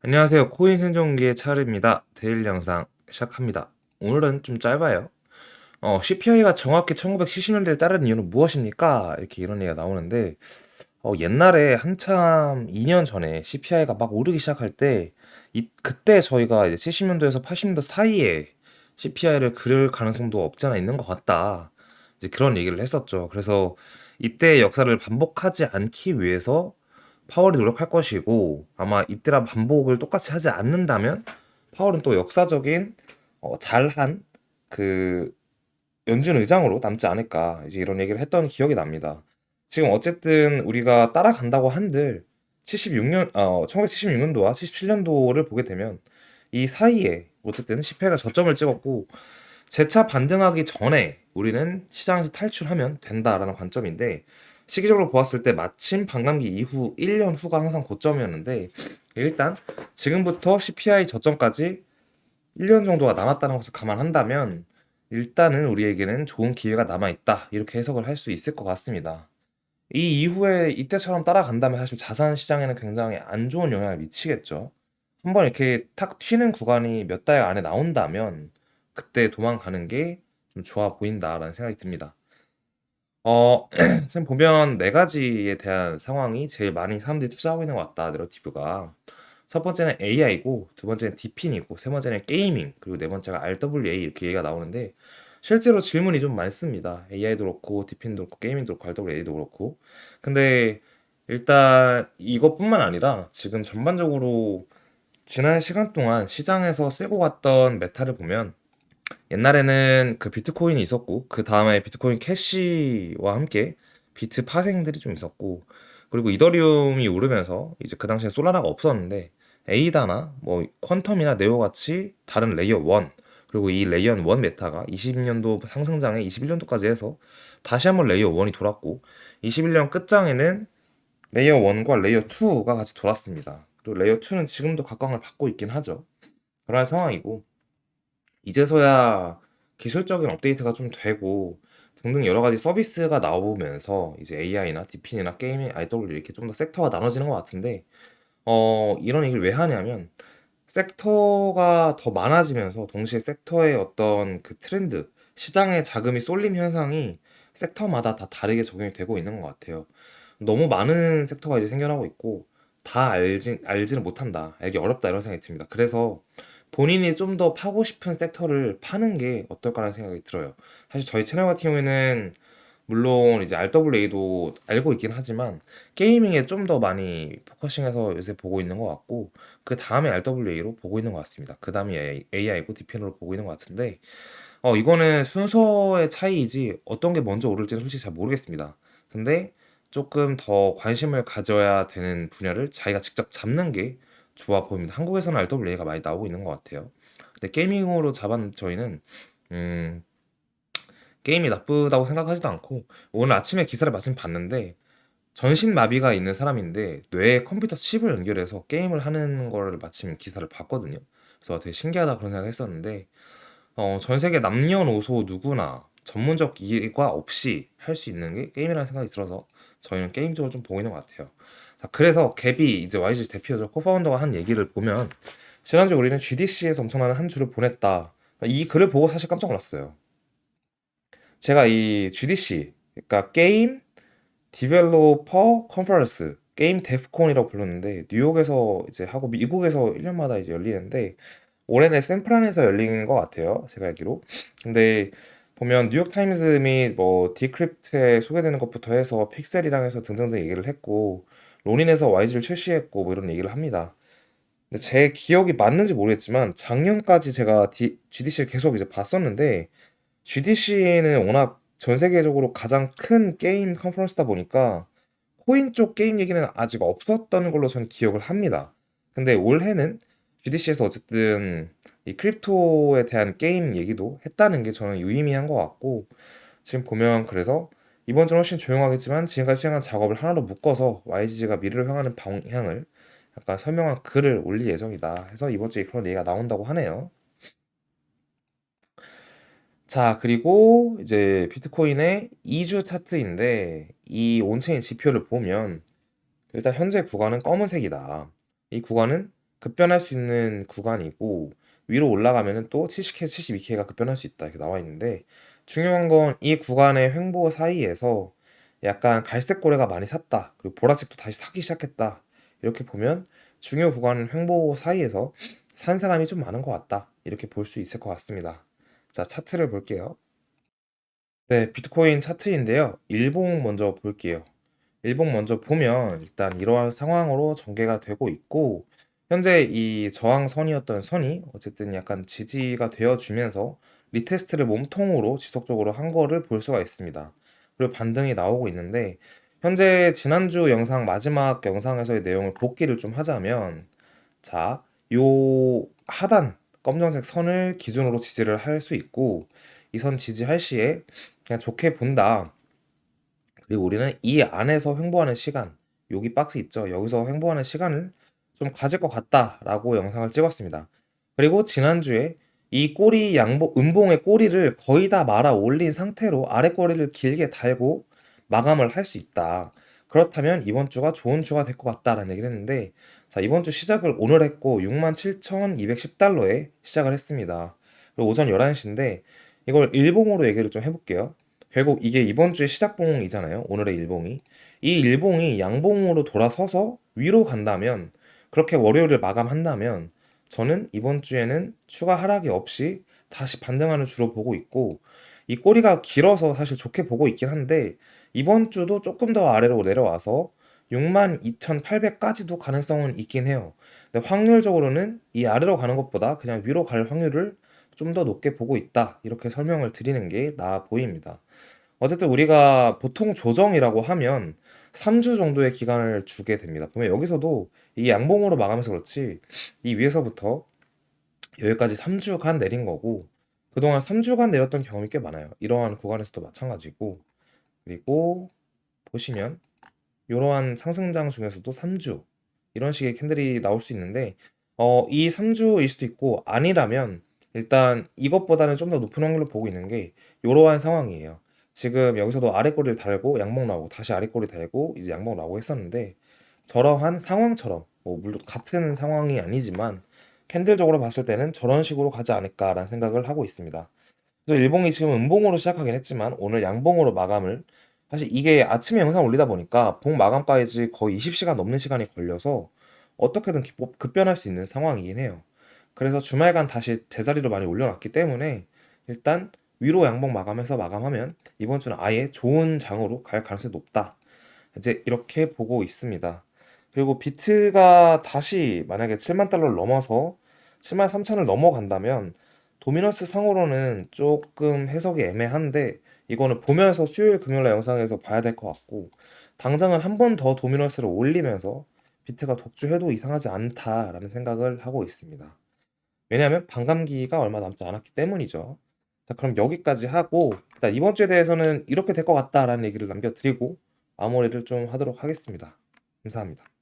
안녕하세요. 코인 생존기의 차르입니다. 데일리 영상 시작합니다. 오늘은 좀 짧아요. CPI가 정확히 1970년대에 따른 이유는 무엇입니까? 이렇게 이런 얘기가 나오는데, 옛날에 한참 2년 전에 CPI가 막 오르기 시작할 때, 그때 저희가 이제 70년도에서 80년도 사이에 CPI를 그릴 가능성도 없지 않아 있는 것 같다. 이제 그런 얘기를 했었죠. 그래서 이때의 역사를 반복하지 않기 위해서 파월이 노력할 것이고, 아마 이때랑 반복을 똑같이 하지 않는다면 파월은 또 역사적인 잘한 그 연준 의장으로 남지 않을까, 이제 이런 얘기를 했던 기억이 납니다. 지금 어쨌든 우리가 따라간다고 한들 1976년도와 77년도를 보게 되면 이 사이에 어쨌든 10회가 저점을 찍었고, 재차 반등하기 전에 우리는 시장에서 탈출하면 된다라는 관점인데, 시기적으로 보았을 때 마침 반감기 이후 1년 후가 항상 고점이었는데, 일단 지금부터 CPI 저점까지 1년 정도가 남았다는 것을 감안한다면 일단은 우리에게는 좋은 기회가 남아있다, 이렇게 해석을 할 수 있을 것 같습니다. 이 이후에 이때처럼 따라간다면 사실 자산 시장에는 굉장히 안 좋은 영향을 미치겠죠. 한번 이렇게 탁 튀는 구간이 몇 달 안에 나온다면 그때 도망가는 게 좀 좋아 보인다라는 생각이 듭니다. 지금 보면 네 가지에 대한 상황이 제일 많이 사람들이 투자하고 있는 것 같다, 내러티브가. 첫 번째는 AI고, 두 번째는 디핀이고, 세 번째는 게이밍, 그리고 네 번째가 RWA, 이렇게 얘기가 나오는데, 실제로 질문이 좀 많습니다. AI도 그렇고, 디핀도 그렇고, 게이밍도 그렇고, RWA도 그렇고. 근데 일단 이것뿐만 아니라 지금 전반적으로 지난 시간 동안 시장에서 쓰고 갔던 메타를 보면, 옛날에는 그 비트코인이 있었고, 그 다음에 비트코인 캐시와 함께 비트 파생들이 좀 있었고, 그리고 이더리움이 오르면서 이제 그 당시에 솔라나가 없었는데 에이다나 뭐 퀀텀이나 네오 같이 다른 레이어 1, 그리고 이 레이어 1 메타가 20년도 상승장에 21년도까지 해서 다시 한번 레이어 1이 돌았고, 21년 끝장에는 레이어 1과 레이어 2가 같이 돌았습니다. 그리고 레이어 2는 지금도 각광을 받고 있긴 하죠. 그런 상황이고, 이제서야 기술적인 업데이트가 좀 되고 등등 여러 가지 서비스가 나오면서 이제 AI나 디핀이나 게이밍, IW 이렇게 좀 더 섹터가 나눠지는 것 같은데, 이런 얘기를 왜 하냐면 섹터가 더 많아지면서 동시에 섹터의 어떤 그 트렌드, 시장의 자금이 쏠림 현상이 섹터마다 다 다르게 적용이 되고 있는 것 같아요. 너무 많은 섹터가 이제 생겨나고 있고 다 알지는 못한다, 알기 어렵다, 이런 생각이 듭니다. 그래서 본인이 좀 더 파고 싶은 섹터를 파는 게 어떨까라는 생각이 들어요. 사실 저희 채널 같은 경우에는 물론 이제 RWA도 알고 있긴 하지만 게이밍에 좀 더 많이 포커싱해서 요새 보고 있는 것 같고, 그 다음에 RWA로 보고 있는 것 같습니다. 그 다음에 AI고 디펜으로 보고 있는 것 같은데, 이거는 순서의 차이이지 어떤 게 먼저 오를지는 솔직히 잘 모르겠습니다. 근데 조금 더 관심을 가져야 되는 분야를 자기가 직접 잡는 게 좋아 보입니다. 한국에서는 RWA가 많이 나오고 있는 것 같아요. 근데 게이밍으로 잡은 저희는 음, 게임이 나쁘다고 생각하지도 않고, 오늘 아침에 기사를 마침 봤는데 전신 마비가 있는 사람인데 뇌에 컴퓨터 칩을 연결해서 게임을 하는 거를 마침 기사를 봤거든요. 그래서 되게 신기하다, 그런 생각을 했었는데, 전 세계 남녀노소 누구나 전문적 이해가 없이 할 수 있는 게 게임이라는 생각이 들어서 저희는 게임 쪽을 좀 보고 있는 것 같아요. 자, 그래서 갭이 이제 YG 대표죠, 코파운더가 한 얘기를 보면, 지난주 우리는 GDC에서 엄청난 한 주를 보냈다. 이 글을 보고 사실 깜짝 놀랐어요. 제가 이 GDC, 그러니까 게임 디벨로퍼 컨퍼런스, 게임 데프콘이라고 불렀는데, 뉴욕에서 이제 하고 미국에서 1년마다 이제 열리는데 올해는 샌프란에서 열린 것 같아요, 제가 알기로. 근데 보면 뉴욕타임스 및 뭐 디크립트에 소개되는 것부터 해서 픽셀이랑 해서 등등등 얘기를 했고, 로닌에서 YG를 출시했고 뭐 이런 얘기를 합니다. 근데 제 기억이 맞는지 모르겠지만 작년까지 제가 GDC를 계속 이제 봤었는데, GDC는 워낙 전 세계적으로 가장 큰 게임 컨퍼런스다 보니까 코인 쪽 게임 얘기는 아직 없었던 걸로 저는 기억을 합니다. 근데 올해는 GDC에서 어쨌든 이 크립토에 대한 게임 얘기도 했다는 게 저는 유의미한 것 같고, 지금 보면 그래서 이번 주는 훨씬 조용하겠지만 지금까지 수행한 작업을 하나로 묶어서 YG가 미래로 향하는 방향을 약간 설명한 글을 올릴 예정이다 해서 이번 주에 그런 얘기가 나온다고 하네요. 자, 그리고 이제 비트코인의 2주 차트인데, 이 온체인 지표를 보면 일단 현재 구간은 검은색이다. 이 구간은 급변할 수 있는 구간이고 위로 올라가면은 또 70K, 72K가 급변할 수 있다 이렇게 나와 있는데 중요한 건 이 구간의 횡보 사이에서 약간 갈색 고래가 많이 샀다. 그리고 보라색도 다시 사기 시작했다. 이렇게 보면 중요 구간 횡보 사이에서 산 사람이 좀 많은 것 같다. 이렇게 볼 수 있을 것 같습니다. 자, 차트를 볼게요. 네, 비트코인 차트인데요. 일봉 먼저 볼게요. 일봉 먼저 보면 일단 이러한 상황으로 전개가 되고 있고 현재 이 저항선이었던 선이 어쨌든 약간 지지가 되어주면서 리테스트를 몸통으로 지속적으로 한 거를 볼 수가 있습니다. 그리고 반등이 나오고 있는데 현재 지난주 영상 마지막 영상에서의 내용을 복기를 좀 하자면 자, 요 하단 검정색 선을 기준으로 지지를 할 수 있고 이 선 지지할 시에 그냥 좋게 본다. 그리고 우리는 이 안에서 횡보하는 시간, 여기 박스 있죠? 여기서 횡보하는 시간을 좀 가질 것 같다라고 영상을 찍었습니다. 그리고 지난주에 이 꼬리 음봉의 꼬리를 거의 다 말아 올린 상태로 아래 꼬리를 길게 달고 마감을 할 수 있다. 그렇다면 이번 주가 좋은 주가 될 것 같다라는 얘기를 했는데, 자, 이번 주 시작을 오늘 했고 67,210달러에 시작을 했습니다. 그리고 오전 11시인데 이걸 일봉으로 얘기를 좀 해볼게요. 결국 이게 이번 주의 시작봉이잖아요. 오늘의 일봉이. 이 일봉이 양봉으로 돌아서서 위로 간다면, 그렇게 월요일을 마감한다면, 저는 이번 주에는 추가 하락이 없이 다시 반등하는 주로 보고 있고, 이 꼬리가 길어서 사실 좋게 보고 있긴 한데, 이번 주도 조금 더 아래로 내려와서 62,800까지도 가능성은 있긴 해요. 근데 확률적으로는 이 아래로 가는 것보다 그냥 위로 갈 확률을 좀 더 높게 보고 있다. 이렇게 설명을 드리는 게 나아 보입니다. 어쨌든 우리가 보통 조정이라고 하면 3주 정도의 기간을 주게 됩니다. 보면 여기서도 이 양봉으로 마감해서 그렇지 이 위에서부터 여기까지 3주간 내린 거고 그동안 3주간 내렸던 경험이 꽤 많아요. 이러한 구간에서도 마찬가지고 그리고 보시면 이러한 상승장 중에서도 3주 이런 식의 캔들이 나올 수 있는데 이 3주일 수도 있고 아니라면 일단 이것보다는 좀 더 높은 확률을 보고 있는 게 이러한 상황이에요. 지금 여기서도 아래 꼬리를 달고 양봉 나오고 다시 아래 꼬리 달고 이제 양봉 나오고 했었는데 저러한 상황처럼 뭐 물론 같은 상황이 아니지만 캔들적으로 봤을 때는 저런 식으로 가지 않을까라는 생각을 하고 있습니다. 그래서 일봉이 지금 음봉으로 시작하긴 했지만 오늘 양봉으로 마감을 사실 이게 아침에 영상 올리다 보니까 봉 마감까지 거의 20시간 넘는 시간이 걸려서 어떻게든 급변할 수 있는 상황이긴 해요. 그래서 주말간 다시 제자리로 많이 올려놨기 때문에 일단 위로 양봉 마감해서 마감하면 이번 주는 아예 좋은 장으로 갈 가능성이 높다. 이제 이렇게 보고 있습니다. 그리고 비트가 다시 만약에 7만 달러를 넘어서 7만 3천을 넘어간다면 도미너스 상으로는 조금 해석이 애매한데 이거는 보면서 수요일 금요일 영상에서 봐야 될 것 같고 당장은 한 번 더 도미너스를 올리면서 비트가 독주해도 이상하지 않다라는 생각을 하고 있습니다. 왜냐하면 반감기가 얼마 남지 않았기 때문이죠. 자, 그럼 여기까지 하고 일단 이번 주에 대해서는 이렇게 될 것 같다라는 얘기를 남겨드리고 마무리를 좀 하도록 하겠습니다. 감사합니다.